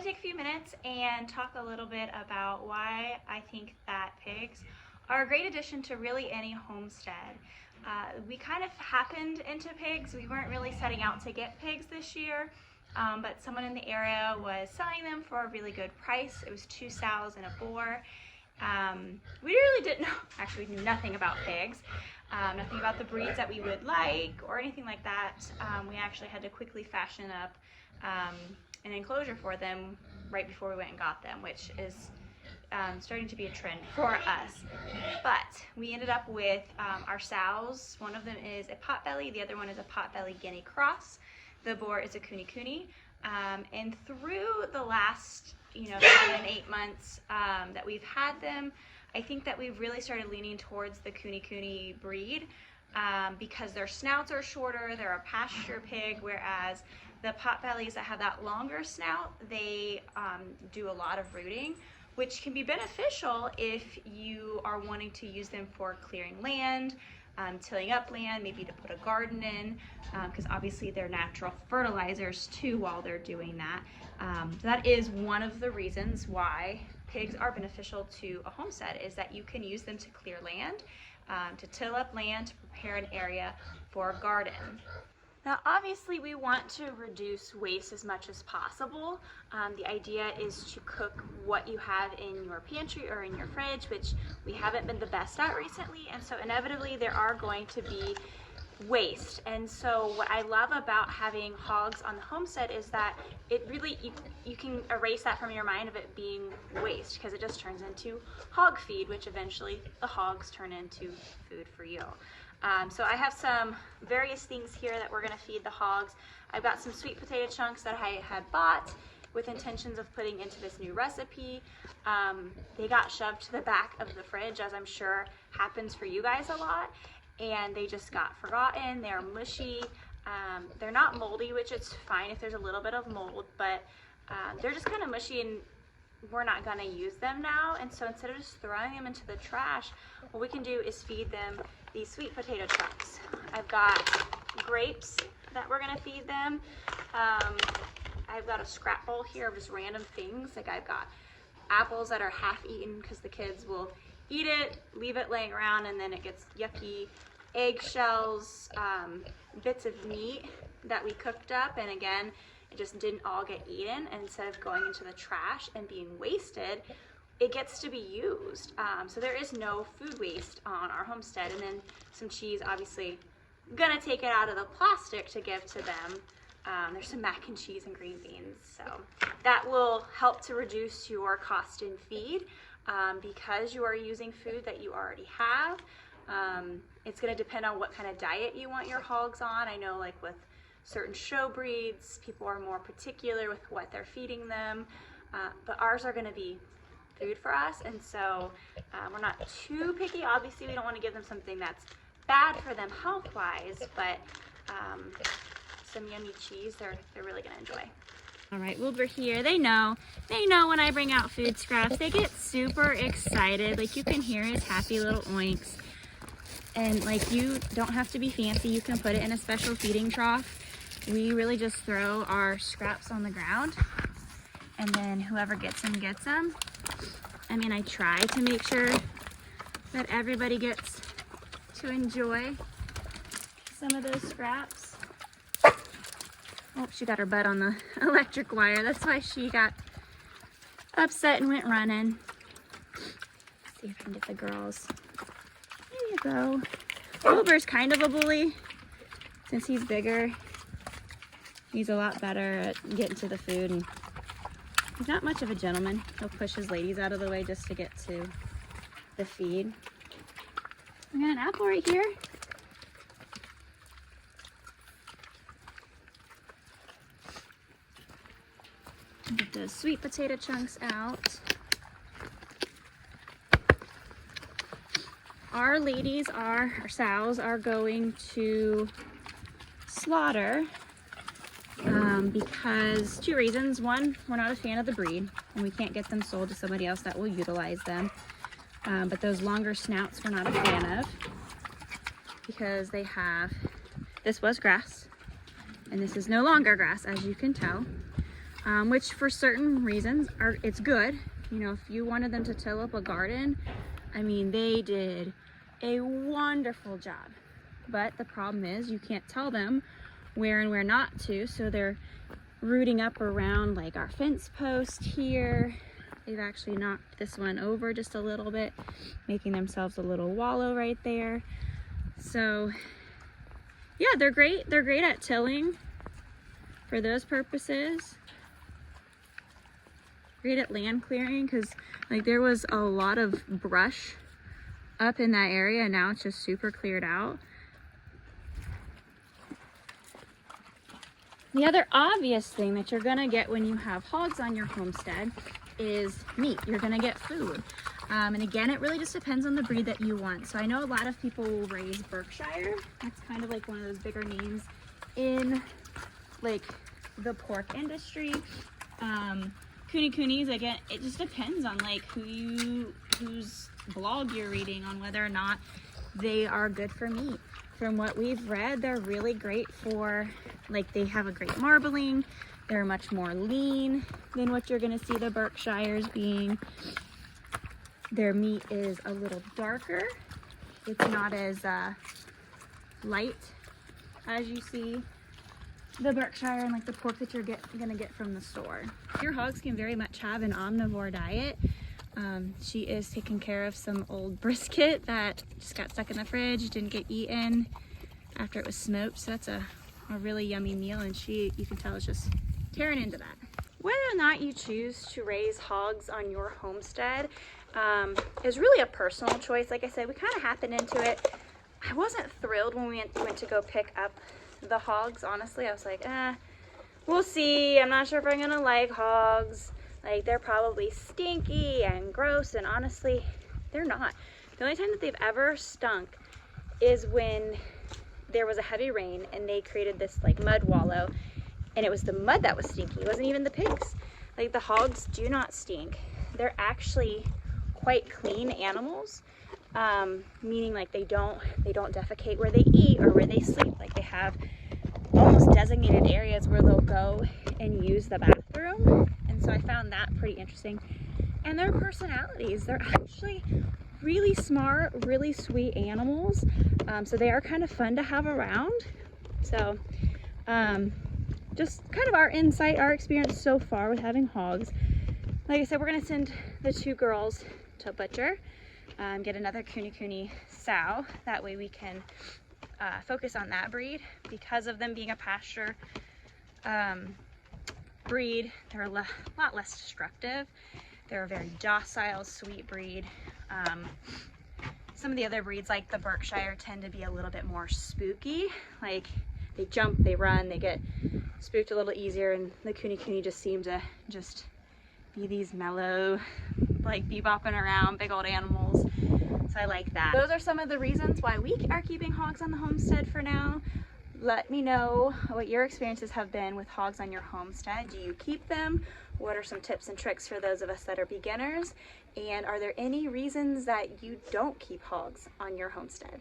take a few minutes and talk a little bit about why I think that pigs are a great addition to really any homestead. We kind of happened into pigs. We weren't really setting out to get pigs this year, but someone in the area was selling them for a really good price. It was 2 sows and a boar. We really didn't know, actually we knew nothing about pigs, nothing about the breeds that we would like or anything like that. We actually had to quickly fashion up an enclosure for them right before we went and got them, which is starting to be a trend for us. But we ended up with our sows. One of them is a potbelly, the other one is a potbelly Guinea cross. The boar is a kune-kune. And through the last 7 and 8 months that we've had them, I think that we've really started leaning towards the kune-kune breed because their snouts are shorter, they're a pasture pig, whereas the potbellies that have that longer snout, they do a lot of rooting, which can be beneficial if you are wanting to use them for clearing land, tilling up land, maybe to put a garden in, because obviously they're natural fertilizers too while they're doing that. That is one of the reasons why pigs are beneficial to a homestead, is that you can use them to clear land, to till up land, to prepare an area for a garden. Now obviously we want to reduce waste as much as possible. The idea is to cook what you have in your pantry or in your fridge, which we haven't been the best at recently, and so inevitably there are going to be waste. And so what I love about having hogs on the homestead is that it really, you can erase that from your mind of it being waste, because it just turns into hog feed, which eventually the hogs turn into food for you. So I have some various things here that we're going to feed the hogs. I've got some sweet potato chunks that I had bought with intentions of putting into this new recipe. They got shoved to the back of the fridge, as I'm sure happens for you guys a lot, and they just got forgotten. They're mushy. They're not moldy, which it's fine if there's a little bit of mold, but they're just kind of mushy, and we're not going to use them now. And so instead of just throwing them into the trash, what we can do is feed them these sweet potato chunks. I've got grapes that we're going to feed them. I've got a scrap bowl here of just random things. Like I've got apples that are half eaten because the kids will eat it, leave it laying around, and then it gets yucky. Eggshells, bits of meat that we cooked up, and again, it just didn't all get eaten, and instead of going into the trash and being wasted, it gets to be used. So there is no food waste on our homestead. And then some cheese, obviously gonna take it out of the plastic to give to them. There's some mac and cheese and green beans, so that will help to reduce your cost in feed because you are using food that you already have. It's gonna depend on what kind of diet you want your hogs on. I know, like with certain show breeds, people are more particular with what they're feeding them, but ours are gonna be food for us, and so we're not too picky. Obviously we don't want to give them something that's bad for them health-wise, but some yummy cheese they're really gonna enjoy. All right, Wilbur here, they know when I bring out food scraps, they get super excited. Like you can hear his happy little oinks, and like you don't have to be fancy. You can put it in a special feeding trough. We really just throw our scraps on the ground, and then whoever gets them gets them. I mean, I try to make sure that everybody gets to enjoy some of those scraps. Oh, she got her butt on the electric wire. That's why she got upset and went running. Let's see if I can get the girls. There you go. Wilbur's kind of a bully. Since he's bigger, he's a lot better at getting to the food, and he's not much of a gentleman. He'll push his ladies out of the way just to get to the feed. We got an apple right here. Get those sweet potato chunks out. Our sows are going to slaughter because 2 reasons. One, we're not a fan of the breed, and we can't get them sold to somebody else that will utilize them. But those longer snouts we're not a fan of because they have, this was grass, and this is no longer grass, as you can tell. which for certain reasons it's good. You know, if you wanted them to till up a garden, I mean, they did a wonderful job. But the problem is you can't tell them where and where not to, so they're rooting up around like our fence post here. They've actually knocked this one over just a little bit, making themselves a little wallow right there. So yeah, they're great. They're great at tilling for those purposes. Great at land clearing, because like there was a lot of brush up in that area, and now it's just super cleared out. The other obvious thing that you're gonna get when you have hogs on your homestead is meat. You're gonna get food. And again, it really just depends on the breed that you want. So I know a lot of people will raise Berkshire. That's kind of like one of those bigger names in like the pork industry. Coonies, again, it just depends on like whose blog you're reading on whether or not they are good for meat. From what we've read, they're really great for, like, they have a great marbling. They're much more lean than what you're gonna see the Berkshires being. Their meat is a little darker. It's not as light as you see the Berkshire and like the pork that you're gonna get from the store. Your hogs can very much have an omnivore diet. She is taking care of some old brisket that just got stuck in the fridge, didn't get eaten after it was smoked. So that's a really yummy meal, and you can tell is just tearing into that. Whether or not you choose to raise hogs on your homestead is really a personal choice. Like I said, we kind of happened into it. I wasn't thrilled when we went to go pick up the hogs, honestly. I was like, we'll see. I'm not sure if I'm gonna like hogs. Like, they're probably stinky and gross, and honestly, they're not. The only time that they've ever stunk is when there was a heavy rain and they created this like mud wallow, and it was the mud that was stinky. It wasn't even the pigs. Like, the hogs do not stink. They're actually quite clean animals, meaning like they don't defecate where they eat or where they sleep. Like, they have almost designated areas where they'll go and use the bathroom. And so I found that pretty interesting. And their personalities, they're actually really smart, really sweet animals. So they are kind of fun to have around. So just kind of our insight, our experience so far with having hogs. Like I said, we're gonna send the two girls to butcher, get another cooney sow. That way we can focus on that breed. Because of them being a pasture breed, they're a lot less destructive. They're a very docile, sweet breed. Some of the other breeds, like the Berkshire, tend to be a little bit more spooky. Like, they jump, they run, they get spooked a little easier, and the cooney just seem to just be these mellow, like, bebopping around big old animals. So I like that. Those are some of the reasons why we are keeping hogs on the homestead for now. Let me know what your experiences have been with hogs on your homestead. Do you keep them? What are some tips and tricks for those of us that are beginners? And are there any reasons that you don't keep hogs on your homestead?